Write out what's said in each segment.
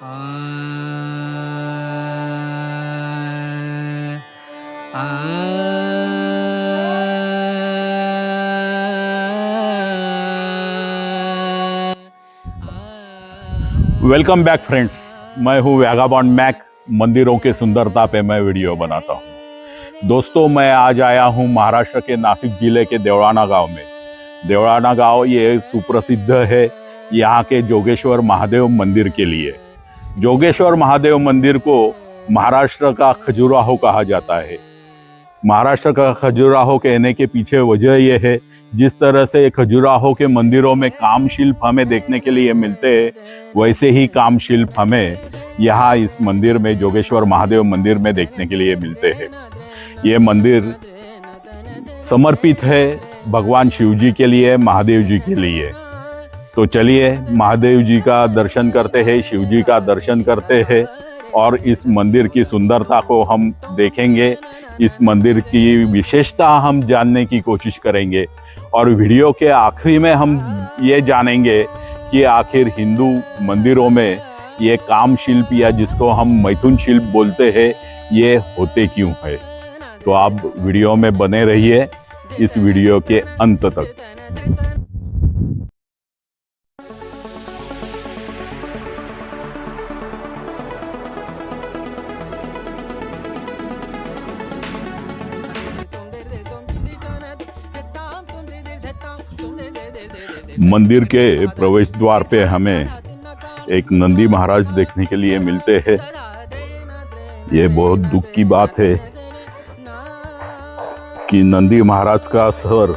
Welcome back friends, मैं हूं vagabond Mac. मंदिरों के सुंदरता पे मैं वीडियो बनाता हूं। दोस्तों, मैं आज आया हूं महाराष्ट्र के नासिक जिले के देवळाना गांव में। देवळाना गांव ये सुप्रसिद्ध है यहाँ के जोगेश्वर महादेव मंदिर के लिए। जोगेश्वर महादेव मंदिर को महाराष्ट्र का खजुराहो कहा जाता है। महाराष्ट्र का खजुराहो कहने के पीछे वजह यह है, जिस तरह से खजुराहो के मंदिरों में काम शिल्प हमें देखने के लिए मिलते हैं, वैसे ही काम शिल्प हमें यहाँ इस मंदिर में, जोगेश्वर महादेव मंदिर में देखने के लिए मिलते हैं। ये मंदिर समर्पित है भगवान शिव जी के लिए, महादेव जी के लिए। तो चलिए महादेव जी का दर्शन करते हैं, शिव जी का दर्शन करते हैं और इस मंदिर की सुंदरता को हम देखेंगे। इस मंदिर की विशेषता हम जानने की कोशिश करेंगे और वीडियो के आखिरी में हम ये जानेंगे कि आखिर हिंदू मंदिरों में ये काम शिल्प या जिसको हम मैथुन शिल्प बोलते हैं, ये होते क्यों है। तो आप वीडियो में बने रहिए इस वीडियो के अंत तक। मंदिर के प्रवेश द्वार पे हमें एक नंदी महाराज देखने के लिए मिलते हैं। ये बहुत दुख की बात है कि नंदी महाराज का सर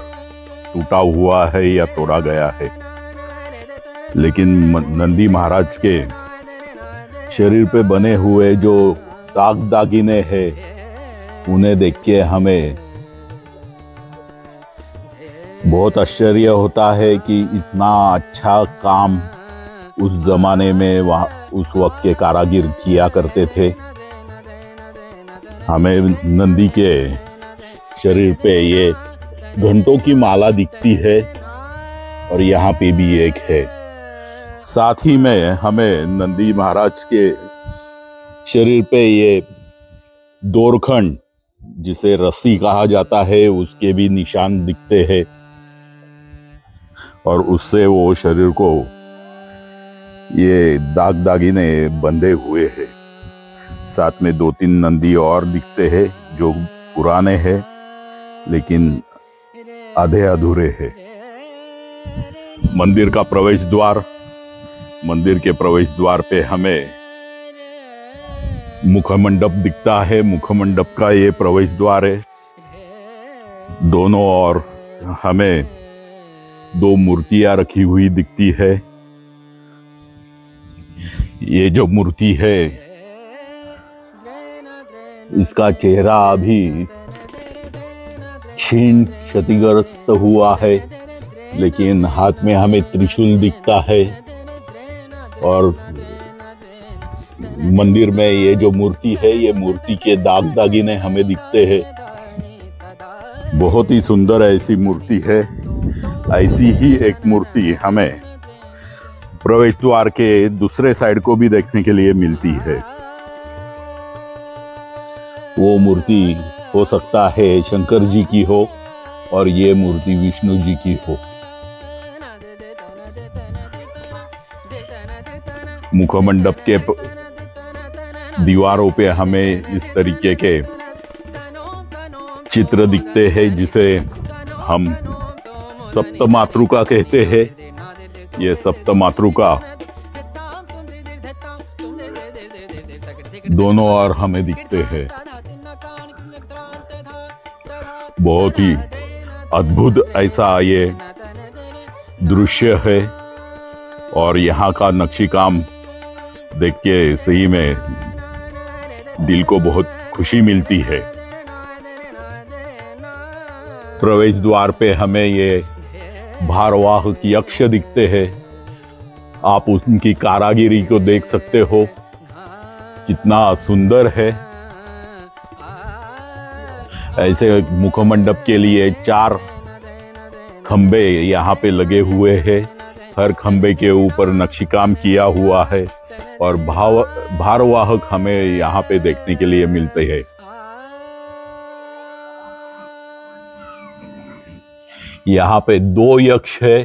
टूटा हुआ है या तोड़ा गया है, लेकिन नंदी महाराज के शरीर पे बने हुए जो दाग दागिने हैं, उन्हें देख के हमें बहुत आश्चर्य होता है कि इतना अच्छा काम उस जमाने में उस वक्त के कारागिर किया करते थे। हमें नंदी के शरीर पे ये घंटों की माला दिखती है और यहाँ पे भी एक है। साथ ही में हमें नंदी महाराज के शरीर पे ये दोरखंड, जिसे रस्सी कहा जाता है, उसके भी निशान दिखते हैं और उससे वो शरीर को ये दाग दागिने बंधे हुए हैं। साथ में 2-3 नंदी और दिखते हैं जो पुराने हैं लेकिन आधे अधूरे हैं। मंदिर का प्रवेश द्वार, मंदिर के प्रवेश द्वार पे हमें मुखमंडप दिखता है। मुखमंडप का ये प्रवेश द्वार है। दोनों ओर हमें 2 मूर्तियां रखी हुई दिखती है। ये जो मूर्ति है, इसका चेहरा अभी क्षीण क्षतिग्रस्त हुआ है, लेकिन हाथ में हमें त्रिशूल दिखता है और मंदिर में ये जो मूर्ति है, ये मूर्ति के दाग दागिने हमें दिखते हैं। बहुत ही सुंदर ऐसी मूर्ति है। ऐसी ही एक मूर्ति हमें प्रवेश द्वार के दूसरे साइड को भी देखने के लिए मिलती है। वो मूर्ति हो सकता है शंकर जी की हो और ये मूर्ति विष्णु जी की हो। मुखमंडप के दीवारों पे हमें इस तरीके के चित्र दिखते हैं, जिसे हम सप्तमातृका कहते हैं। ये सप्तमातृका दोनों ओर हमें दिखते हैं। बहुत ही अद्भुत ऐसा ये दृश्य है और यहाँ का नक्शी काम देख के सही में दिल को बहुत खुशी मिलती है। प्रवेश द्वार पे हमें ये भारवाहक यक्ष दिखते हैं। आप उनकी कारागिरी को देख सकते हो, कितना सुंदर है। ऐसे मुखमंडप के लिए 4 खंबे यहाँ पे लगे हुए हैं। हर खंबे के ऊपर नक्शीकाम किया हुआ है। और भारवाहक हमें यहाँ पे देखने के लिए मिलते हैं। यहाँ पे 2 यक्ष है।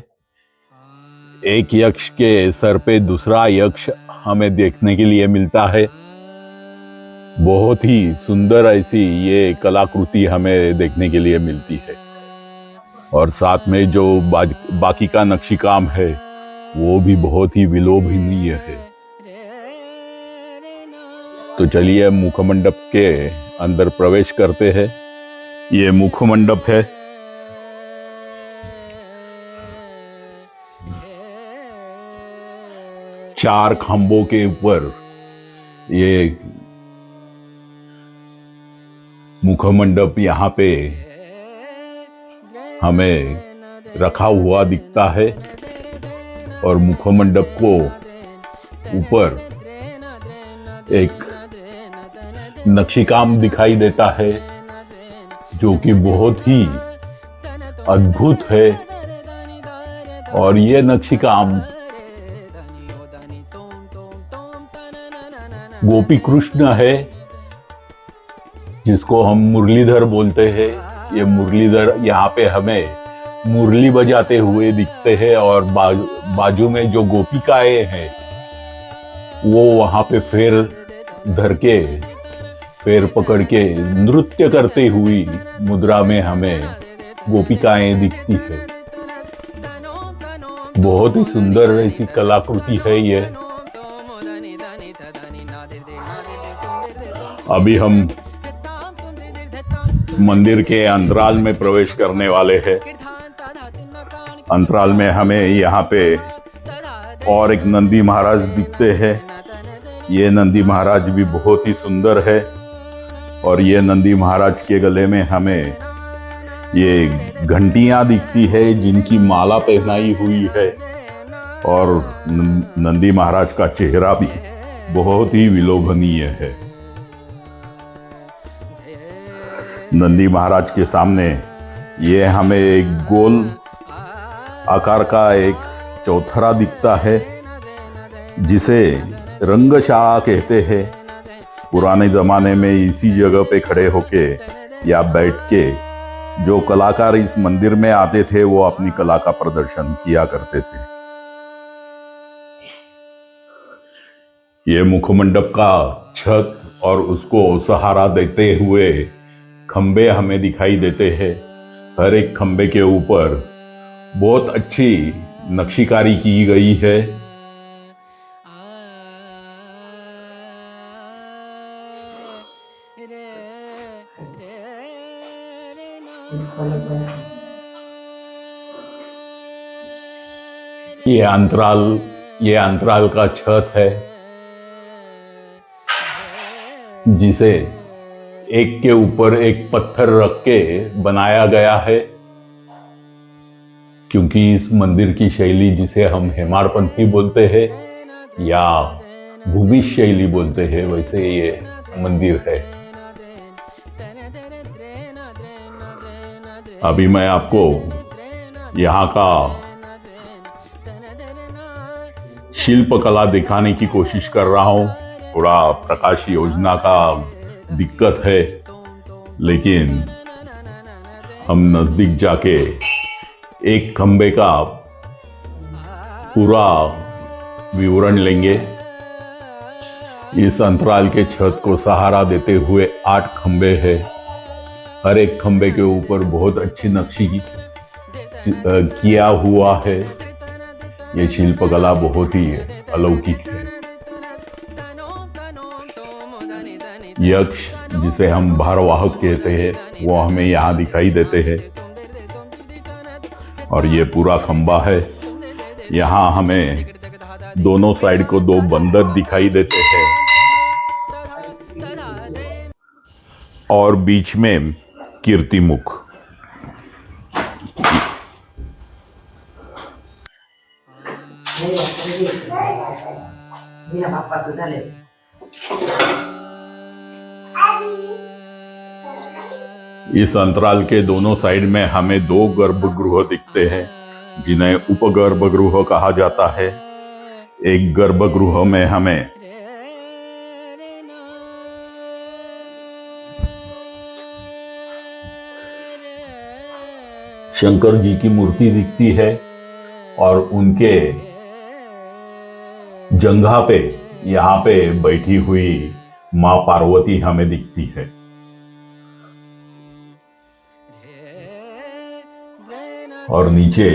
एक यक्ष के सर पे दूसरा यक्ष हमें देखने के लिए मिलता है। बहुत ही सुंदर ऐसी ये कलाकृति हमें देखने के लिए मिलती है। और साथ में जो बाकी का नक्शी काम है वो भी बहुत ही विलोभनीय है। तो चलिए मुखमंडप के अंदर प्रवेश करते हैं। ये मुखमंडप है। चार खंभों के ऊपर ये मुखमंडप यहाँ पे हमें रखा हुआ दिखता है। और मुखमंडप को ऊपर एक नक्शीकाम दिखाई देता है जो कि बहुत ही अद्भुत है। और ये नक्शीकाम गोपी कृष्ण है, जिसको हम मुरलीधर बोलते हैं। ये मुरलीधर यहाँ पे हमें मुरली बजाते हुए दिखते हैं। और बाजू में जो गोपिकाएं हैं वो वहां पे पैर धर के, पैर पकड़ के नृत्य करते हुई मुद्रा में हमें गोपिकाएं दिखती है। बहुत ही सुंदर ऐसी कलाकृति है ये। अभी हम मंदिर के अंतराल में प्रवेश करने वाले हैं। अंतराल में हमें यहाँ पे और एक नंदी महाराज दिखते हैं। ये नंदी महाराज भी बहुत ही सुंदर है। और ये नंदी महाराज के गले में हमें ये घंटियां दिखती है जिनकी माला पहनाई हुई है। और नंदी महाराज का चेहरा भी बहुत ही विलोभनीय है। नंदी महाराज के सामने ये हमें एक गोल आकार का एक चौथरा दिखता है, जिसे रंगशाला कहते हैं। पुराने जमाने में इसी जगह पे खड़े होके या बैठ के जो कलाकार इस मंदिर में आते थे वो अपनी कला का प्रदर्शन किया करते थे। ये मुखमंडप का छत और उसको सहारा देते हुए खंबे हमें दिखाई देते हैं। हर एक खंबे के ऊपर बहुत अच्छी नक्शीकारी की गई है। ये अंतराल का छत है, जिसे एक के ऊपर एक पत्थर रख के बनाया गया है। क्योंकि इस मंदिर की शैली, जिसे हम हेमाड़पंथी बोलते हैं या भूमिश शैली बोलते हैं, वैसे ये मंदिर है। अभी मैं आपको यहाँ का शिल्पकला दिखाने की कोशिश कर रहा हूँ। थोड़ा प्रकाश योजना का दिक्कत है, लेकिन हम नजदीक जाके एक खंबे का पूरा विवरण लेंगे। इस अंतराल के छत को सहारा देते हुए 8 खंबे हैं। हर एक खंबे के ऊपर बहुत अच्छी नक्शी किया हुआ है। ये शिल्पकला बहुत ही अलौकिक है। यक्ष, जिसे हम भारवाहक कहते हैं, वो हमें यहाँ दिखाई देते हैं। और ये पूरा खंबा है। यहाँ हमें दोनों साइड को 2 बंदर दिखाई देते हैं और बीच में कीर्तिमुख। इस अंतराल के दोनों साइड में हमें 2 गर्भगृह दिखते हैं, जिन्हें उपगर्भगृह कहा जाता है। एक गर्भगृह में हमें शंकर जी की मूर्ति दिखती है और उनके जंघा पे यहाँ पे बैठी हुई माँ पार्वती हमें दिखती है। और नीचे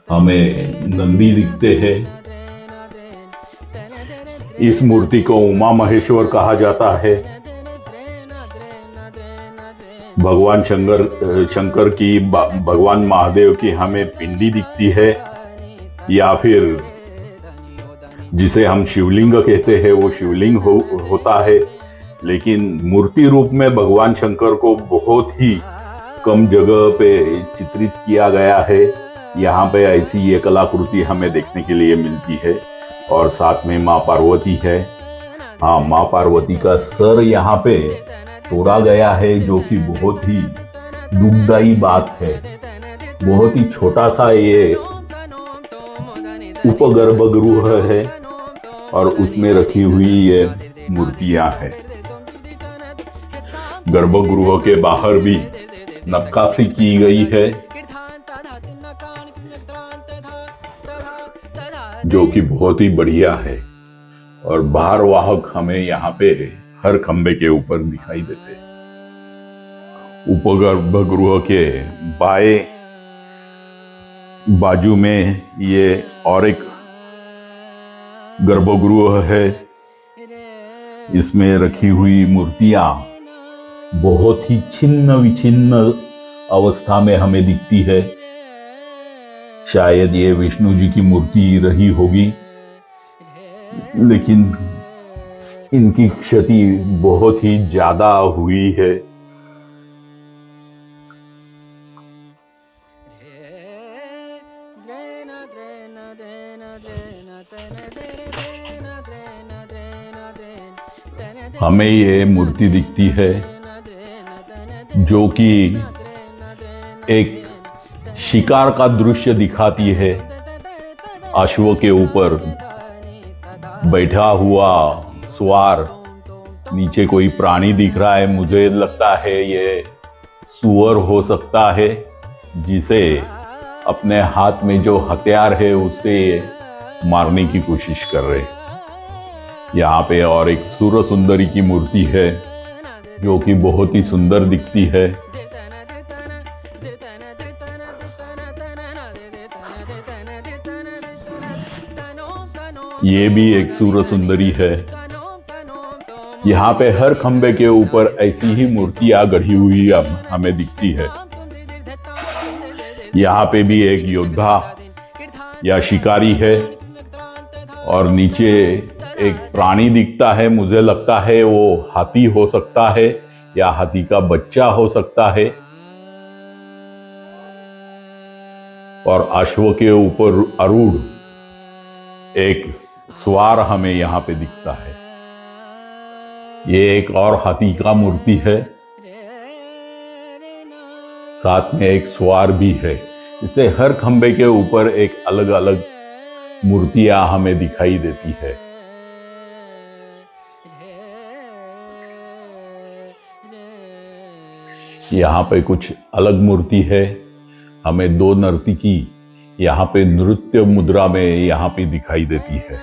हमें नंदी दिखते हैं। इस मूर्ति को उमा महेश्वर कहा जाता है। भगवान शंकर की भगवान महादेव की हमें पिंडी दिखती है, या फिर जिसे हम शिवलिंग कहते हैं वो शिवलिंग होता है। लेकिन मूर्ति रूप में भगवान शंकर को बहुत ही कम जगह पे चित्रित किया गया है। यहाँ पे ऐसी ये कलाकृति हमें देखने के लिए मिलती है। और साथ में माँ पार्वती है। हाँ, माँ पार्वती का सर यहाँ पे तोड़ा गया है, जो कि बहुत ही दुखदाई बात है। बहुत ही छोटा सा ये उपगर्भगृह है और उसमें रखी हुई ये मूर्तियां हैं। गर्भगृह के बाहर भी नक्काशी की गई है, जो कि बहुत ही बढ़िया है। और बाहर वाहक हमें यहाँ पे हर खंबे के ऊपर दिखाई देते हैं। उपगर्भगृह के बाएं बाजू में ये और एक गर्भगृह है। इसमें रखी हुई मूर्तियां बहुत ही छिन्न विछिन्न अवस्था में हमें दिखती है। शायद ये विष्णु जी की मूर्ति रही होगी, लेकिन इनकी क्षति बहुत ही ज्यादा हुई है। हमें ये मूर्ति दिखती है जो कि एक शिकार का दृश्य दिखाती है। अश्व के ऊपर बैठा हुआ सवार, नीचे कोई प्राणी दिख रहा है। मुझे लगता है ये सुअर हो सकता है, जिसे अपने हाथ में जो हथियार है उससे मारने की कोशिश कर रहे। यहाँ पे और एक सूर सुंदरी की मूर्ति है जो कि बहुत ही सुंदर दिखती है। ये भी एक सूर सुंदरी है। यहाँ पे हर खंबे के ऊपर ऐसी ही मूर्तियां गढ़ी हुई हमें दिखती है। यहाँ पे भी एक योद्धा या शिकारी है और नीचे एक प्राणी दिखता है। मुझे लगता है वो हाथी हो सकता है या हाथी का बच्चा हो सकता है। और अश्व के ऊपर आरूढ़ एक सवार हमें यहाँ पे दिखता है। ये एक और हाथी का मूर्ति है, साथ में एक सवार भी है। इसे हर खंबे के ऊपर एक अलग अलग मूर्तियां हमें दिखाई देती है। यहाँ पे कुछ अलग मूर्ति है। हमें दो नर्तकी यहाँ पे नृत्य मुद्रा में यहाँ पे दिखाई देती है।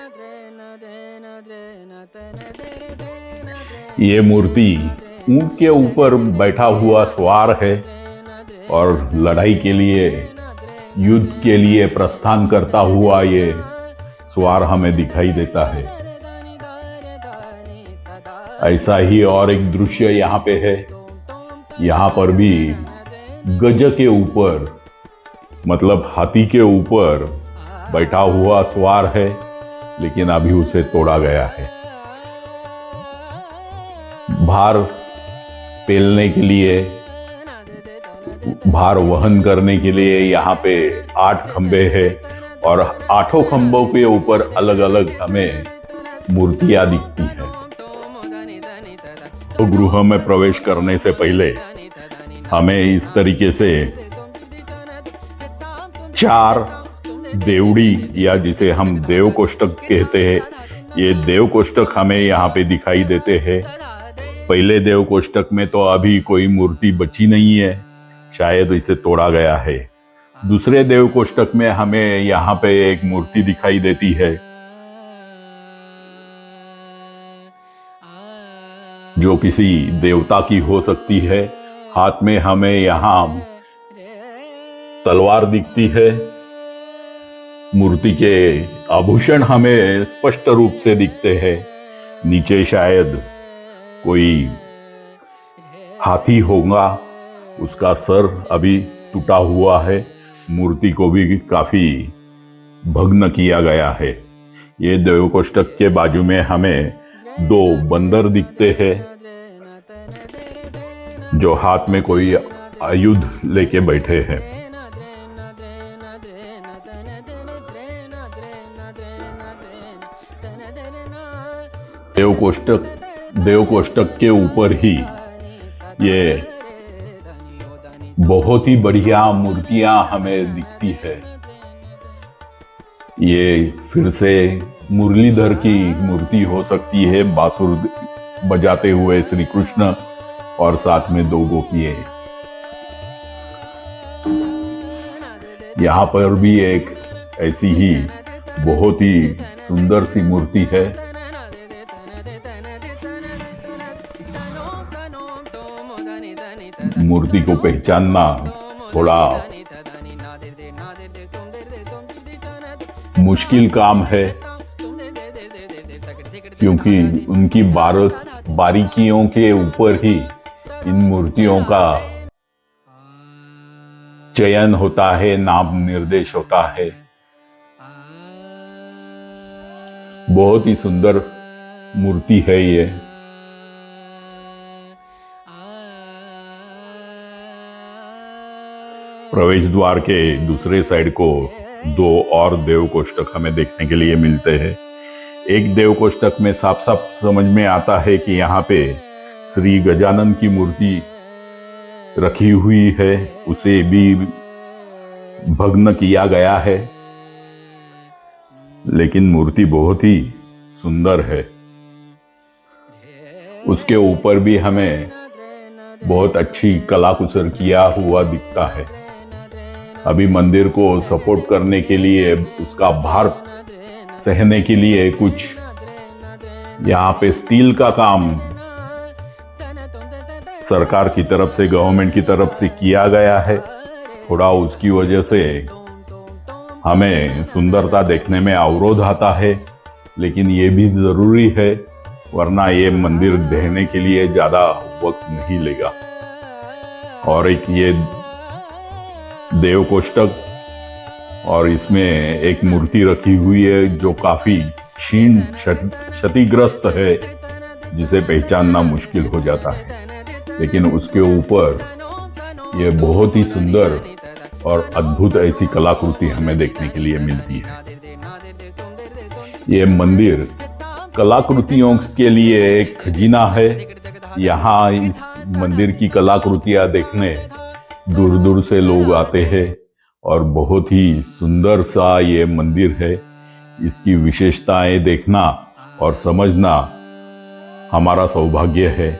ये मूर्ति ऊंट के ऊपर बैठा हुआ सवार है और लड़ाई के लिए, युद्ध के लिए प्रस्थान करता हुआ ये सवार हमें दिखाई देता है। ऐसा ही और एक दृश्य यहाँ पे है। यहाँ पर भी गज के ऊपर, मतलब हाथी के ऊपर बैठा हुआ सवार है, लेकिन अभी उसे तोड़ा गया है। भार पेलने के लिए, भार वहन करने के लिए यहाँ पे 8 खंबे हैं और 8 खंभों के ऊपर अलग अलग हमें मूर्तियां दिखती हैं। तो गृह में प्रवेश करने से पहले हमें इस तरीके से 4 देवड़ी, या जिसे हम देव कोष्ठक कहते हैं, ये देव कोष्ठक हमें यहाँ पे दिखाई देते हैं। पहले देव कोष्ठक में तो अभी कोई मूर्ति बची नहीं है। शायद इसे तोड़ा गया है। दूसरे देव कोष्टक में हमें यहाँ पे एक मूर्ति दिखाई देती है जो किसी देवता की हो सकती है। हाथ में हमें यहाँ तलवार दिखती है। मूर्ति के आभूषण हमें स्पष्ट रूप से दिखते हैं। नीचे शायद कोई हाथी होगा, उसका सर अभी टूटा हुआ है। मूर्ति को भी काफी भग्न किया गया है। ये देव कोष्टक के बाजू में हमें दो बंदर दिखते हैं जो हाथ में कोई आयुध लेके बैठे हैं। देव कोष्टक के ऊपर ही ये बहुत ही बढ़िया मूर्तियां हमें दिखती है। ये फिर से मुरलीधर की मूर्ति हो सकती है, बांसुर बजाते हुए श्री कृष्ण और साथ में दो गोपियां। यहाँ पर भी एक ऐसी ही बहुत ही सुंदर सी मूर्ति है। मूर्ति को पहचानना थोड़ा मुश्किल काम है क्योंकि उनकी बारीकियों के ऊपर ही इन मूर्तियों का चयन होता है, नाम निर्देश होता है। बहुत ही सुंदर मूर्ति है ये। प्रवेश द्वार के दूसरे साइड को दो और देव कोष्टक हमें देखने के लिए मिलते हैं। एक देव कोष्टक में साफ साफ समझ में आता है कि यहाँ पे श्री गजानन की मूर्ति रखी हुई है, उसे भी भग्न किया गया है, लेकिन मूर्ति बहुत ही सुंदर है। उसके ऊपर भी हमें बहुत अच्छी कलाकुसर किया हुआ दिखता है। अभी मंदिर को सपोर्ट करने के लिए, उसका भार सहने के लिए कुछ यहाँ पे स्टील का काम सरकार की तरफ से, गवर्नमेंट की तरफ से किया गया है। थोड़ा उसकी वजह से हमें सुंदरता देखने में अवरोध आता है, लेकिन ये भी जरूरी है, वरना ये मंदिर ढहने के लिए ज्यादा वक्त नहीं लेगा। और एक ये देव कोष्टक और इसमें एक मूर्ति रखी हुई है जो काफी क्षीण क्षतिग्रस्त है, जिसे पहचानना मुश्किल हो जाता है, लेकिन उसके ऊपर ये बहुत ही सुंदर और अद्भुत ऐसी कलाकृति हमें देखने के लिए मिलती है। ये मंदिर कलाकृतियों के लिए एक खजीना है। यहाँ इस मंदिर की कलाकृतियां देखने दूर दूर से लोग आते हैं और बहुत ही सुंदर सा ये मंदिर है। इसकी विशेषताएं देखना और समझना हमारा सौभाग्य है।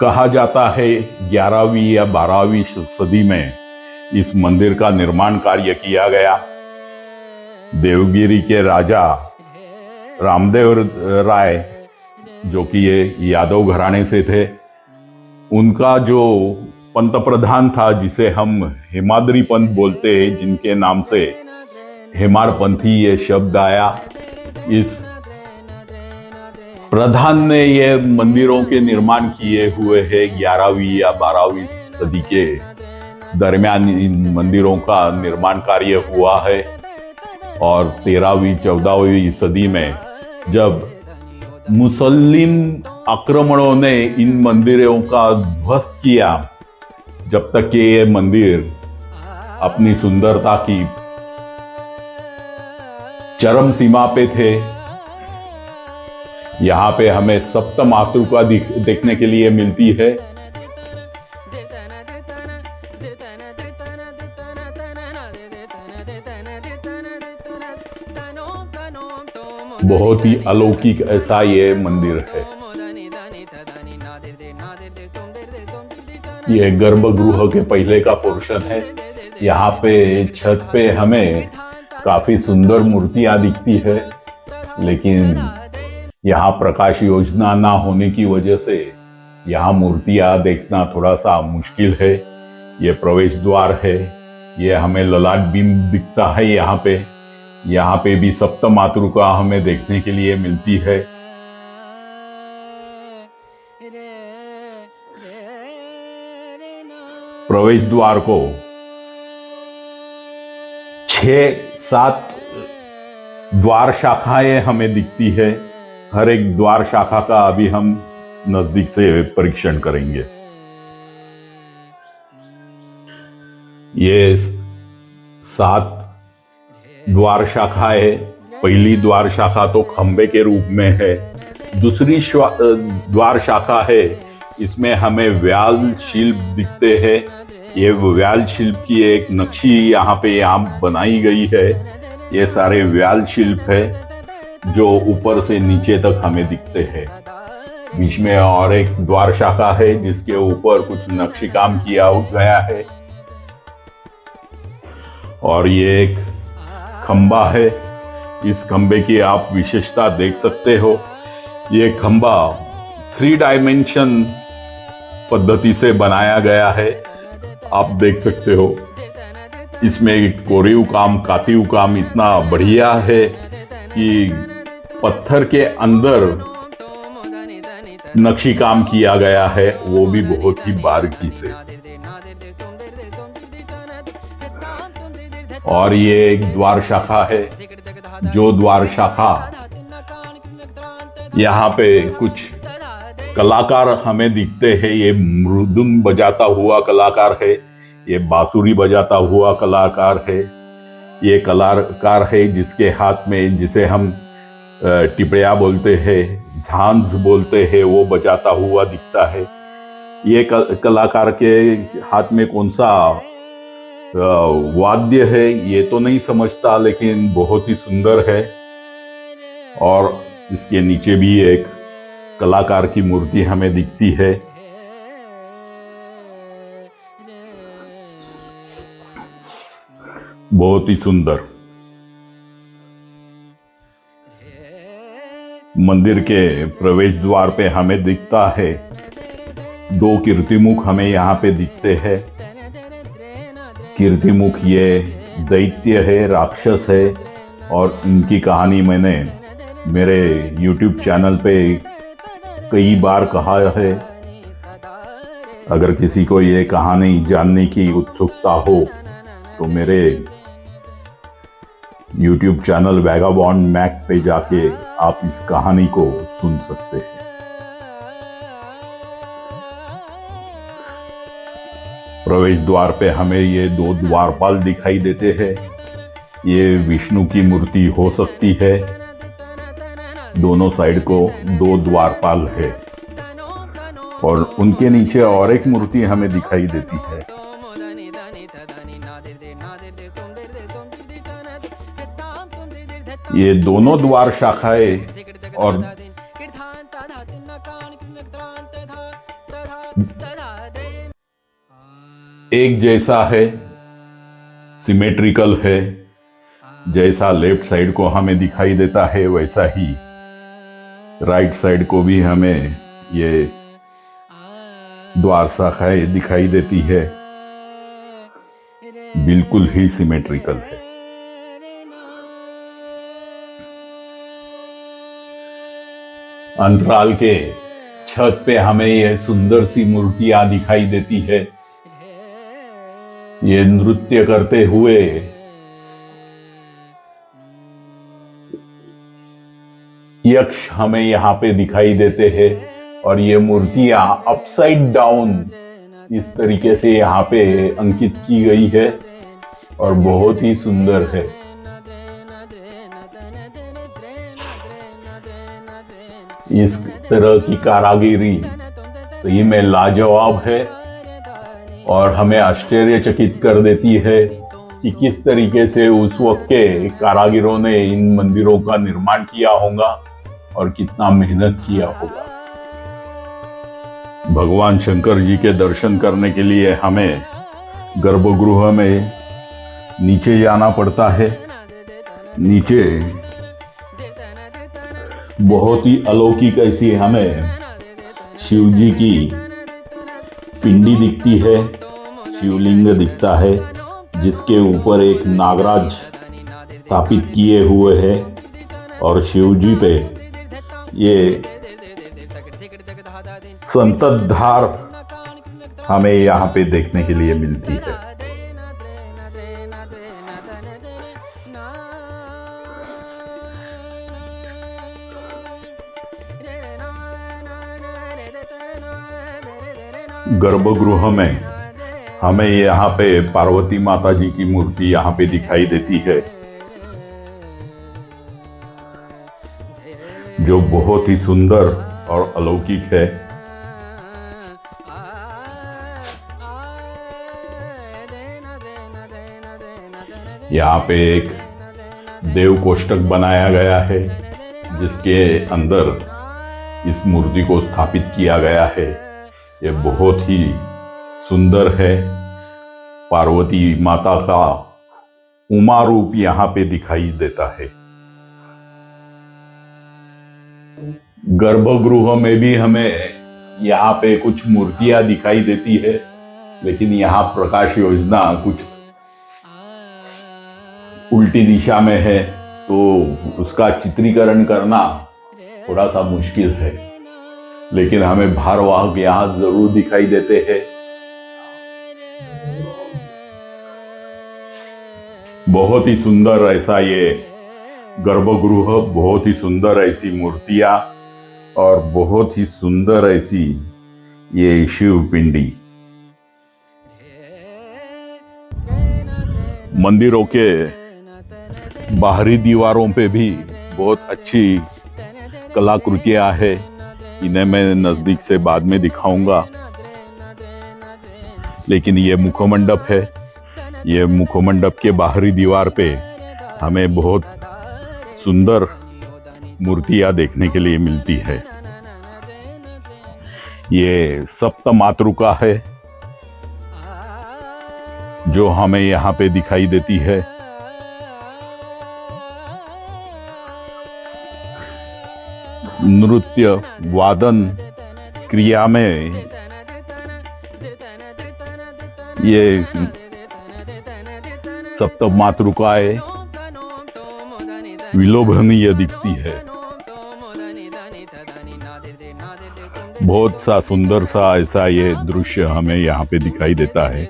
कहा जाता है 11वीं या 12वीं सदी में इस मंदिर का निर्माण कार्य किया गया। देवगिरी के राजा रामदेव राय, जो कि ये यादव घराने से थे, उनका जो पंत प्रधान था, जिसे हम हेमाद्री पंत बोलते हैं, जिनके नाम से हेमाड़ पंथी ये शब्द आया, इस प्रधान ने ये मंदिरों के निर्माण किए हुए हैं। 11वीं या 12वीं सदी के दरमियान इन मंदिरों का निर्माण कार्य हुआ है और 13वीं 14वीं सदी में जब मुसलिम आक्रमणों ने इन मंदिरों का ध्वस्त किया, जब तक कि ये मंदिर अपनी सुंदरता की चरम सीमा पे थे। यहाँ पे हमें सप्त मातृका देखने के लिए मिलती है। बहुत ही अलौकिक ऐसा ये मंदिर है। ये गर्भगृह के पहले का पोर्शन है। यहाँ पे छत पे हमें काफी सुंदर मूर्तियां दिखती है, लेकिन यहाँ प्रकाश योजना ना होने की वजह से यहाँ मूर्तियां देखना थोड़ा सा मुश्किल है। ये प्रवेश द्वार है। ये हमें ललाट बिंब दिखता है। यहाँ पे भी सप्त मातृका हमें देखने के लिए मिलती है। प्रवेश द्वार को 6-7 द्वार शाखाएं हमें दिखती है। हर एक द्वार शाखा का अभी हम नजदीक से परीक्षण करेंगे। ये 7 द्वार शाखाएं। पहली द्वार शाखा तो खंबे के रूप में है। दूसरी द्वार शाखा है, इसमें हमें व्याल शिल्प दिखते हैं। ये व्याल शिल्प की एक नक्शी यहाँ बनाई गई है। ये सारे व्याल शिल्प है जो ऊपर से नीचे तक हमें दिखते हैं। बीच में और एक द्वार शाखा है जिसके ऊपर कुछ नक्शी काम किया गया है। और ये एक खंबा है। इस खंबे की आप विशेषता देख सकते हो। ये खंबा 3 डायमेंशन पद्धति से बनाया गया है। आप देख सकते हो इसमें कोरीव काम, कातीव काम इतना बढ़िया है कि पत्थर के अंदर नक्शी काम किया गया है, वो भी बहुत ही बारीकी से। और ये एक द्वार शाखा है। जो द्वार शाखा यहाँ पे कुछ कलाकार हमें दिखते हैं। ये मृदंग बजाता हुआ कलाकार है। ये बांसुरी बजाता हुआ कलाकार है। ये कलाकार है जिसके हाथ में, जिसे हम टिपड़िया बोलते हैं, झांझ बोलते हैं, वो बजाता हुआ दिखता है। ये कलाकार के हाथ में कौन सा वाद्य है ये तो नहीं समझता, लेकिन बहुत ही सुंदर है। और इसके नीचे भी एक कलाकार की मूर्ति हमें दिखती है। बहुत ही सुंदर। मंदिर के प्रवेश द्वार पे हमें दिखता है 2 कीर्तिमुख हमें यहाँ पे दिखते हैं। कीर्तिमुख ये दैत्य है, राक्षस है, और इनकी कहानी मैंने मेरे YouTube चैनल पे कई बार कहा है। अगर किसी को ये कहानी जानने की उत्सुकता हो तो मेरे YouTube चैनल वैगाबॉन्ड मैक पे जाके आप इस कहानी को सुन सकते हैं। प्रवेश द्वार पे हमें ये 2 द्वारपाल दिखाई देते हैं। ये विष्णु की मूर्ति हो सकती है। दोनों साइड को 2 द्वारपाल है। और उनके नीचे और एक मूर्ति हमें दिखाई देती है। ये दोनों द्वार शाखाएं और एक जैसा है, सिमेट्रिकल है। जैसा लेफ्ट साइड को हमें दिखाई देता है वैसा ही राइट साइड को भी हमें ये द्वार शाखाएं दिखाई देती है। बिल्कुल ही सिमेट्रिकल है। अंतराल के छत पे हमें यह सुंदर सी मूर्तियां दिखाई देती है। ये नृत्य करते हुए यक्ष हमें यहाँ पे दिखाई देते हैं। और ये मूर्तियां अपसाइड डाउन इस तरीके से यहाँ पे अंकित की गई है और बहुत ही सुंदर है। इस तरह की कारागिरी सही में लाजवाब है और हमें आश्चर्यचकित कर देती है कि किस तरीके से उस वक्त के कारागिरों ने इन मंदिरों का निर्माण किया होगा और कितना मेहनत किया होगा। भगवान शंकर जी के दर्शन करने के लिए हमें गर्भगृह में नीचे जाना पड़ता है। नीचे बहुत ही अलौकिक ऐसी हमें शिव जी की पिंडी दिखती है, शिवलिंग दिखता है, जिसके ऊपर एक नागराज स्थापित किए हुए हैं और शिव जी पे ये संततधार हमें यहाँ पे देखने के लिए मिलती है। गर्भगृह में हमें यहाँ पे पार्वती माता जी की मूर्ति यहाँ पे दिखाई देती है, जो बहुत ही सुंदर और अलौकिक है। यहाँ पे एक देव कोष्ठक बनाया गया है, जिसके अंदर इस मूर्ति को स्थापित किया गया है। ये बहुत ही सुंदर है। पार्वती माता का उमा रूप यहाँ पे दिखाई देता है। गर्भगृह में भी हमें यहाँ पे कुछ मूर्तियां दिखाई देती है, लेकिन यहाँ प्रकाश योजना कुछ उल्टी दिशा में है, तो उसका चित्रीकरण करना थोड़ा सा मुश्किल है। लेकिन हमें भारवाहक यहाँ जरूर दिखाई देते हैं। बहुत ही सुंदर ऐसा ये गर्भगृह, बहुत ही सुंदर ऐसी मूर्तियां और बहुत ही सुंदर ऐसी ये शिव पिंडी। मंदिरों के बाहरी दीवारों पे भी बहुत अच्छी कलाकृतियां हैं। इन्हें मैं नजदीक से बाद में दिखाऊंगा। लेकिन ये मुखमंडप है। ये मुखमंडप के बाहरी दीवार पे हमें बहुत सुंदर मूर्तियां देखने के लिए मिलती है। ये सप्त मातृका है जो हमें यहाँ पे दिखाई देती है। नृत्य वादन क्रिया में ये सप्त मातृकाएं विलोभनीय दिखती है। बहुत सा सुंदर सा ऐसा ये दृश्य हमें यहाँ पे दिखाई देता है।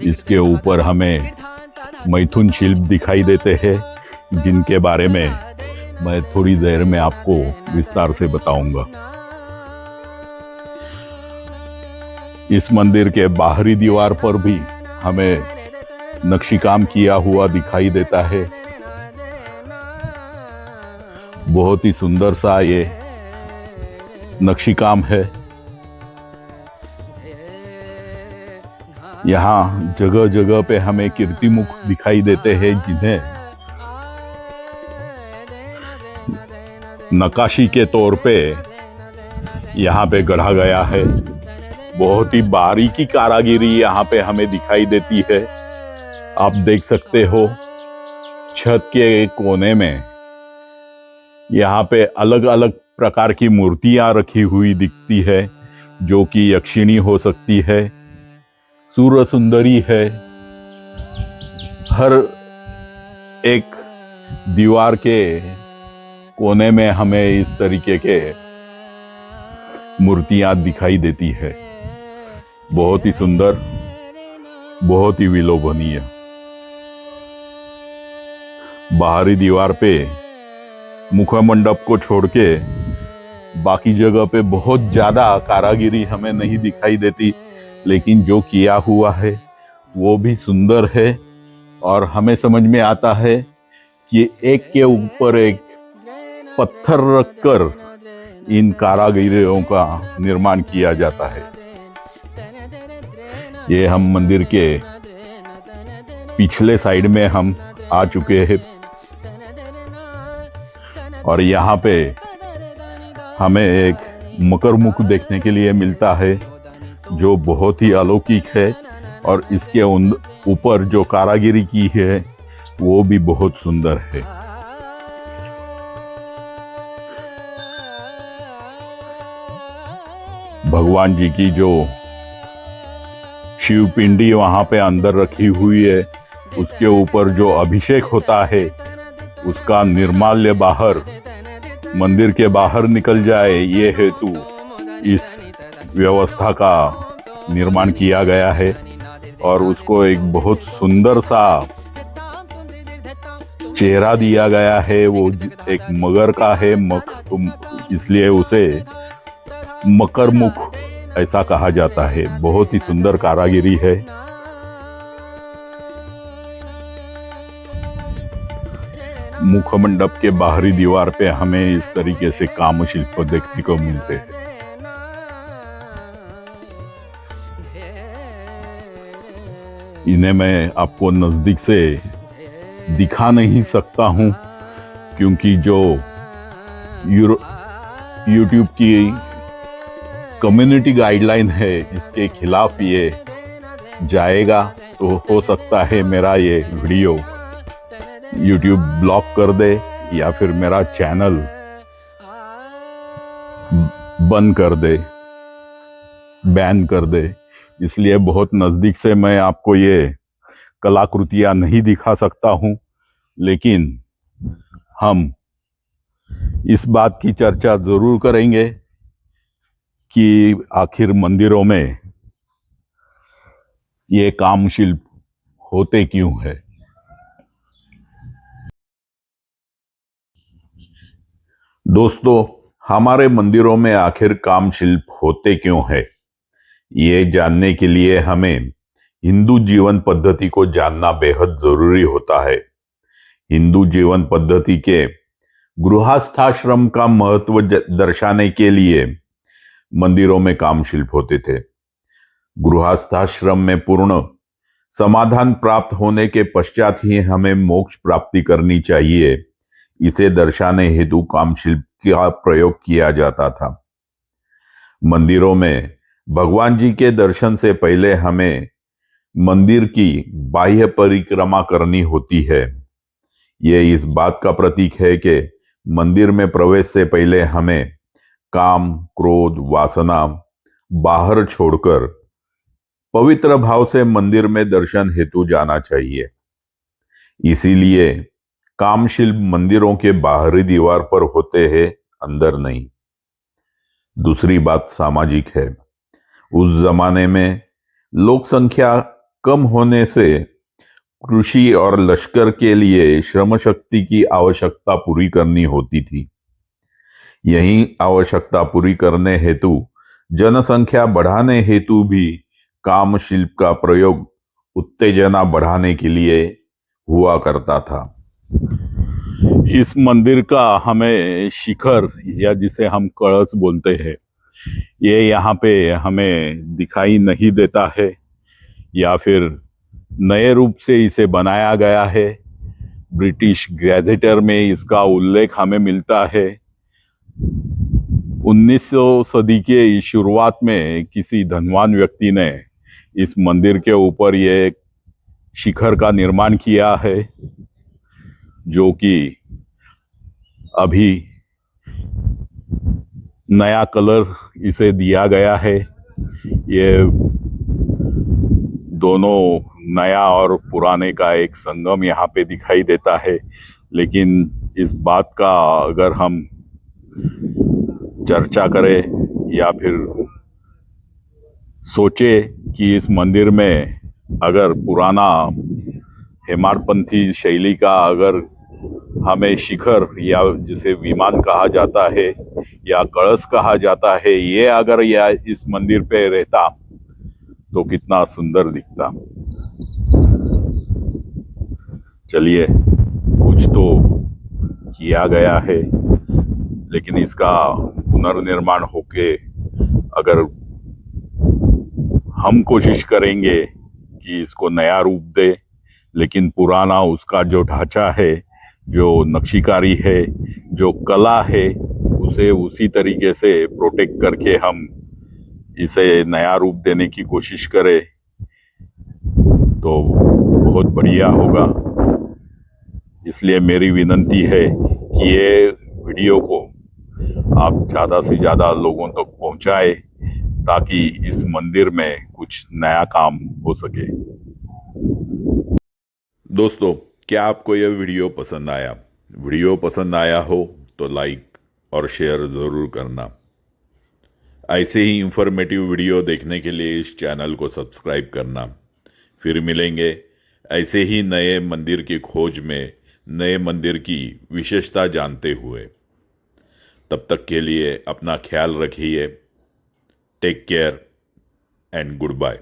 इसके ऊपर हमें मैथुन शिल्प दिखाई देते हैं, जिनके बारे में मैं थोड़ी देर में आपको विस्तार से बताऊंगा। इस मंदिर के बाहरी दीवार पर भी हमें नक्शीकाम किया हुआ दिखाई देता है। बहुत ही सुंदर सा ये नक्शीकाम है। यहाँ जगह जगह पे हमें कीर्तिमुख दिखाई देते हैं, जिन्हें नक्काशी के तौर पे यहाँ पे गढ़ा गया है। बहुत ही बारीकी कारागिरी यहाँ पे हमें दिखाई देती है। आप देख सकते हो छत के कोने में यहाँ पे अलग अलग प्रकार की मूर्तियां रखी हुई दिखती है, जो कि यक्षिणी हो सकती है, सूर सुंदरी है। हर एक दीवार के कोने में हमें इस तरीके के मूर्तियां दिखाई देती है। बहुत ही सुंदर, बहुत ही विलोभनीय। बाहरी दीवार पे मुखमंडप को छोड़ के बाकी जगह पे बहुत ज्यादा कारागिरी हमें नहीं दिखाई देती, लेकिन जो किया हुआ है वो भी सुंदर है और हमें समझ में आता है कि एक के ऊपर एक पत्थर रखकर इन कारागिरियों का निर्माण किया जाता है। ये हम मंदिर के पिछले साइड में हम आ चुके हैं और यहाँ पे हमें एक मकरमुख देखने के लिए मिलता है जो बहुत ही अलौकिक है और इसके ऊपर जो कारागिरी की है वो भी बहुत सुंदर है। भगवान जी की जो शिव पिंडी वहां पे अंदर रखी हुई है, उसके ऊपर जो अभिषेक होता है उसका निर्माल्य बाहर मंदिर के बाहर निकल जाए, ये हेतु इस व्यवस्था का निर्माण किया गया है और उसको एक बहुत सुंदर सा चेहरा दिया गया है। वो एक मगर का है, इसलिए उसे मकरमुख ऐसा कहा जाता है। बहुत ही सुंदर कारागिरी है। मुखमंडप के बाहरी दीवार पे हमें इस तरीके से काम शिल्प देखने को मिलते हैं। इन्हें मैं आपको नजदीक से दिखा नहीं सकता हूं क्योंकि जो यूट्यूब की कम्युनिटी गाइडलाइन है इसके खिलाफ ये जाएगा, तो हो सकता है मेरा ये वीडियो यूट्यूब ब्लॉक कर दे या फिर मेरा चैनल बंद कर दे, बैन कर दे। इसलिए बहुत नजदीक से मैं आपको ये कलाकृतियां नहीं दिखा सकता हूं, लेकिन हम इस बात की चर्चा जरूर करेंगे कि आखिर मंदिरों में ये काम शिल्प होते क्यों है। दोस्तों, हमारे मंदिरों में आखिर काम शिल्प होते क्यों है, ये जानने के लिए हमें हिंदू जीवन पद्धति को जानना बेहद जरूरी होता है। हिंदू जीवन पद्धति के गृहस्थाश्रम का महत्व दर्शाने के लिए मंदिरों में काम शिल्प होते थे। गृहस्थाश्रम में पूर्ण समाधान प्राप्त होने के पश्चात ही हमें मोक्ष प्राप्ति करनी चाहिए, इसे दर्शाने हेतु काम शिल्प का प्रयोग किया जाता था। मंदिरों में भगवान जी के दर्शन से पहले हमें मंदिर की बाह्य परिक्रमा करनी होती है। यह इस बात का प्रतीक है कि मंदिर में प्रवेश से पहले हमें काम, क्रोध, वासना बाहर छोड़कर पवित्र भाव से मंदिर में दर्शन हेतु जाना चाहिए। इसीलिए काम शिल्प मंदिरों के बाहरी दीवार पर होते हैं, अंदर नहीं। दूसरी बात सामाजिक है। उस जमाने में लोक संख्या कम होने से कृषि और लश्कर के लिए श्रम शक्ति की आवश्यकता पूरी करनी होती थी। यही आवश्यकता पूरी करने हेतु जनसंख्या बढ़ाने हेतु भी काम शिल्प का प्रयोग उत्तेजना बढ़ाने के लिए हुआ करता था। इस मंदिर का हमें शिखर या जिसे हम कलश बोलते हैं, ये यहाँ पे हमें दिखाई नहीं देता है या फिर नए रूप से इसे बनाया गया है। ब्रिटिश गैजेटर में इसका उल्लेख हमें मिलता है। 1900 सदी के शुरुआत में किसी धनवान व्यक्ति ने इस मंदिर के ऊपर ये शिखर का निर्माण किया है, जो कि अभी नया कलर इसे दिया गया है। ये दोनों नया और पुराने का एक संगम यहाँ पे दिखाई देता है। लेकिन इस बात का अगर हम चर्चा करें या फिर सोचे कि इस मंदिर में अगर पुराना हेमाडपंथी शैली का अगर हमें शिखर या जिसे विमान कहा जाता है या कलश कहा जाता है, ये अगर या इस मंदिर पे रहता तो कितना सुंदर दिखता। चलिए, कुछ तो किया गया है, लेकिन इसका पुनर्निर्माण होके अगर हम कोशिश करेंगे कि इसको नया रूप दे, लेकिन पुराना उसका जो ढांचा है, जो नक्शीकारी है, जो कला है, उसे उसी तरीके से प्रोटेक्ट करके हम इसे नया रूप देने की कोशिश करें तो बहुत बढ़िया होगा। इसलिए मेरी विनती है कि ये वीडियो को आप ज़्यादा से ज़्यादा लोगों तक पहुंचाए ताकि इस मंदिर में कुछ नया काम हो सके। दोस्तों, क्या आपको यह वीडियो पसंद आया? वीडियो पसंद आया हो तो लाइक और शेयर ज़रूर करना। ऐसे ही इंफॉर्मेटिव वीडियो देखने के लिए इस चैनल को सब्सक्राइब करना। फिर मिलेंगे ऐसे ही नए मंदिर की खोज में, नए मंदिर की विशेषता जानते हुए। तब तक के लिए अपना ख्याल रखिए। Take care and good bye.